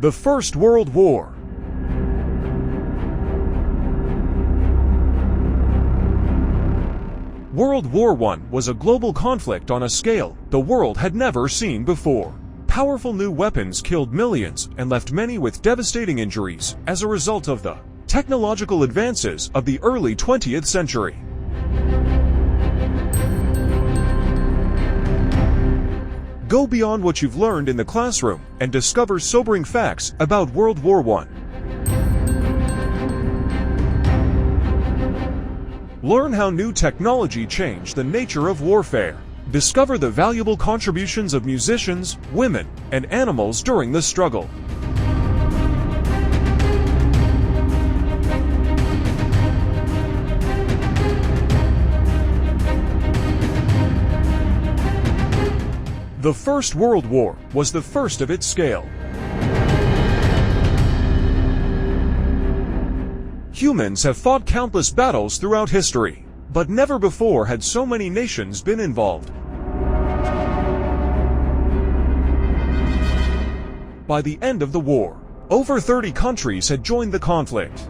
The First World War. World War I was a global conflict on a scale the world had never seen before. Powerful new weapons killed millions and left many with devastating injuries as a result of the technological advances of the early 20th century. Go beyond what you've learned in the classroom and discover sobering facts about World War I. Learn how new technology changed the nature of warfare. Discover the valuable contributions of musicians, women, and animals during the struggle. The First World War was the first of its scale. Humans have fought countless battles throughout history, but never before had so many nations been involved. By the end of the war, over 30 countries had joined the conflict.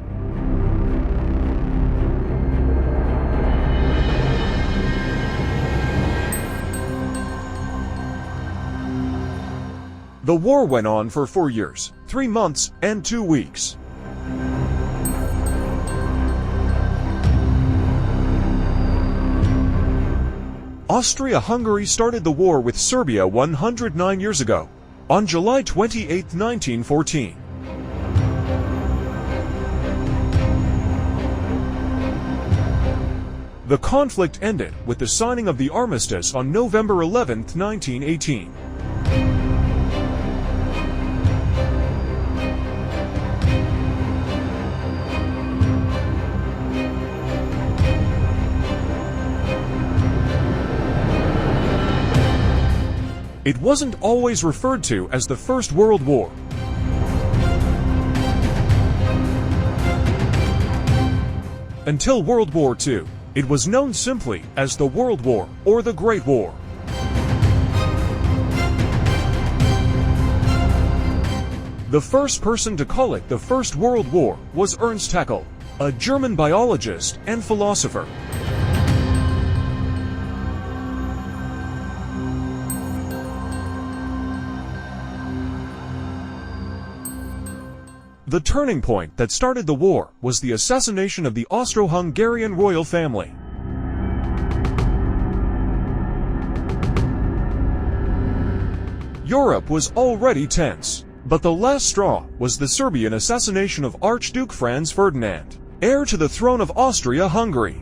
The war went on for 4 years, 3 months, and 2 weeks. Austria-Hungary started the war with Serbia 109 years ago, on July 28, 1914. The conflict ended with the signing of the armistice on November 11, 1918. It wasn't always referred to as the First World War. Until World War II, it was known simply as the World War or the Great War. The first person to call it the First World War was Ernst Haeckel, a German biologist and philosopher. The turning point that started the war was the assassination of the Austro-Hungarian royal family. Europe was already tense, but the last straw was the Serbian assassination of Archduke Franz Ferdinand, heir to the throne of Austria-Hungary.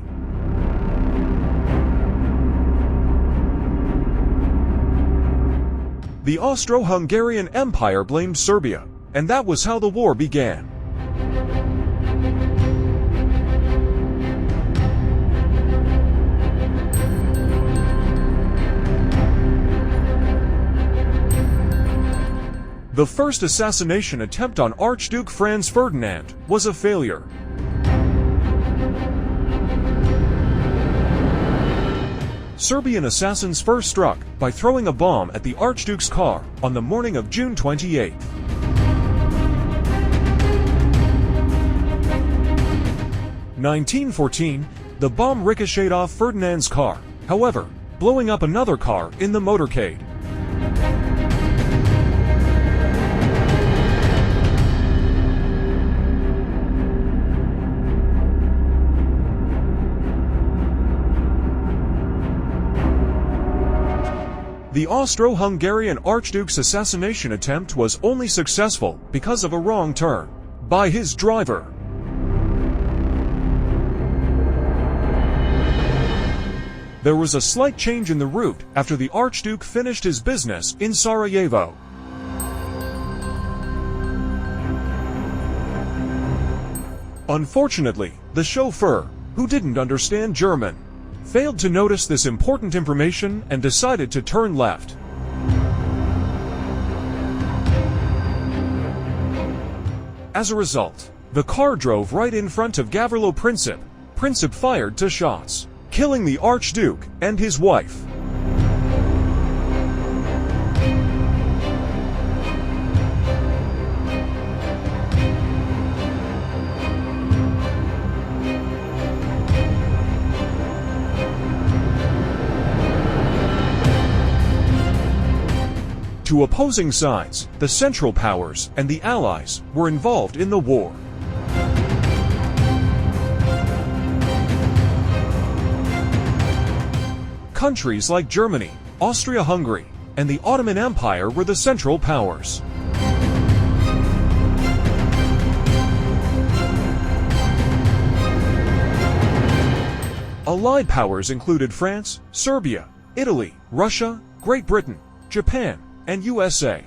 The Austro-Hungarian Empire blamed Serbia, and that was how the war began. The first assassination attempt on Archduke Franz Ferdinand was a failure. Serbian assassins first struck by throwing a bomb at the Archduke's car on the morning of June 28. In 1914, the bomb ricocheted off Ferdinand's car, however, blowing up another car in the motorcade. The Austro-Hungarian Archduke's assassination attempt was only successful because of a wrong turn by his driver. There was a slight change in the route after the Archduke finished his business in Sarajevo. Unfortunately, the chauffeur, who didn't understand German, failed to notice this important information and decided to turn left. As a result, the car drove right in front of Gavrilo Princip. Princip fired 2 shots, killing the Archduke and his wife. Two opposing sides, the Central Powers and the Allies, were involved in the war. Countries like Germany, Austria-Hungary, and the Ottoman Empire were the Central Powers. Allied powers included France, Serbia, Italy, Russia, Great Britain, Japan, and USA.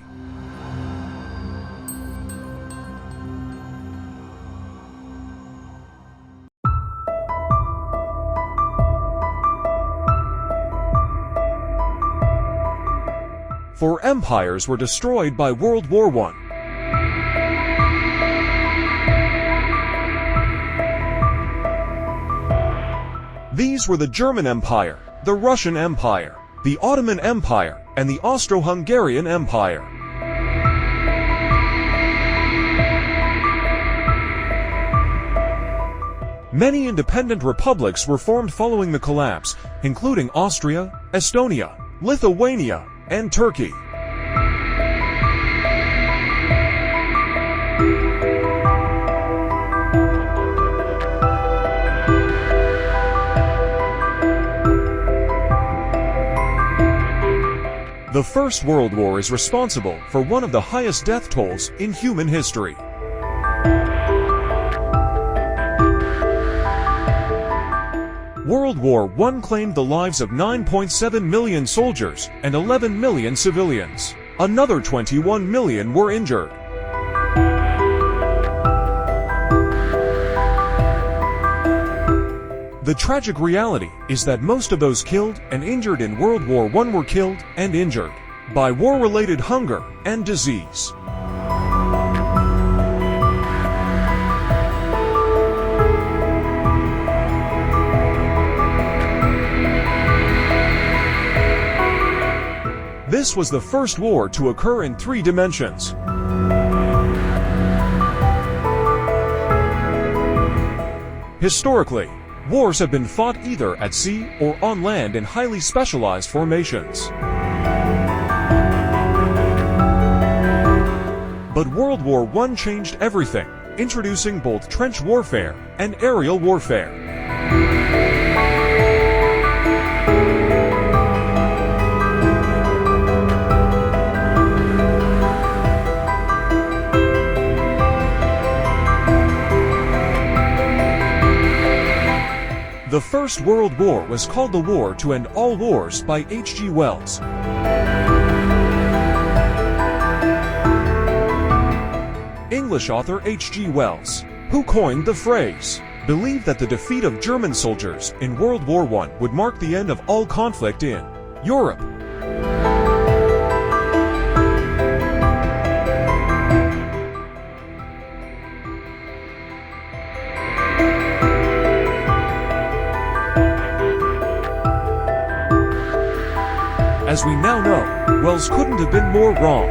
Four empires were destroyed by World War I. These were the German Empire, the Russian Empire, the Ottoman Empire, and the Austro-Hungarian Empire. Many independent republics were formed following the collapse, including Austria, Estonia, Lithuania, and Turkey. The First World War is responsible for one of the highest death tolls in human history. World War I claimed the lives of 9.7 million soldiers and 11 million civilians. Another 21 million were injured. The tragic reality is that most of those killed and injured in World War I were killed and injured by war-related hunger and disease. This was the first war to occur in 3 dimensions. Historically, wars have been fought either at sea or on land in highly specialized formations. But World War I changed everything, introducing both trench warfare and aerial warfare. The First World War was called the War to End All Wars by H.G. Wells. English author H.G. Wells, who coined the phrase, believed that the defeat of German soldiers in World War I would mark the end of all conflict in Europe. As we now know, Wells couldn't have been more wrong.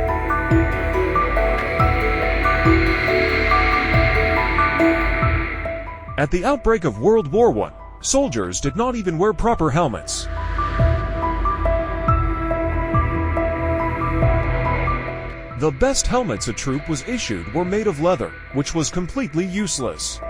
At the outbreak of World War I, soldiers did not even wear proper helmets. The best helmets a troop was issued were made of leather, which was completely useless.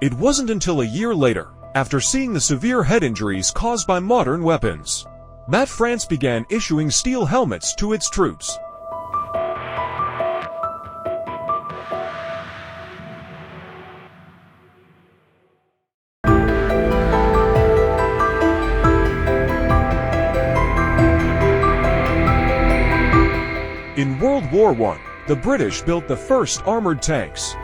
It wasn't until a year later, after seeing the severe head injuries caused by modern weapons, that France began issuing steel helmets to its troops. In World War I, the British built the first armored tanks.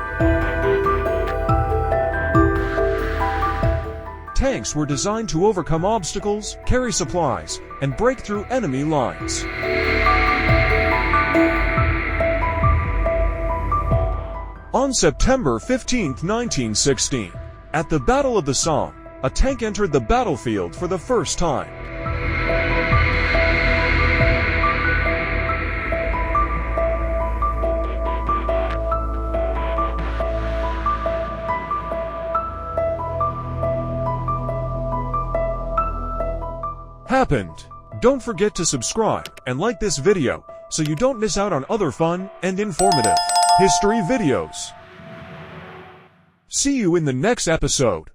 Tanks were designed to overcome obstacles, carry supplies, and break through enemy lines. On September 15, 1916, at the Battle of the Somme, a tank entered the battlefield for the first time. happened. Don't forget to subscribe and like this video so you don't miss out on other fun and informative history videos. See you in the next episode.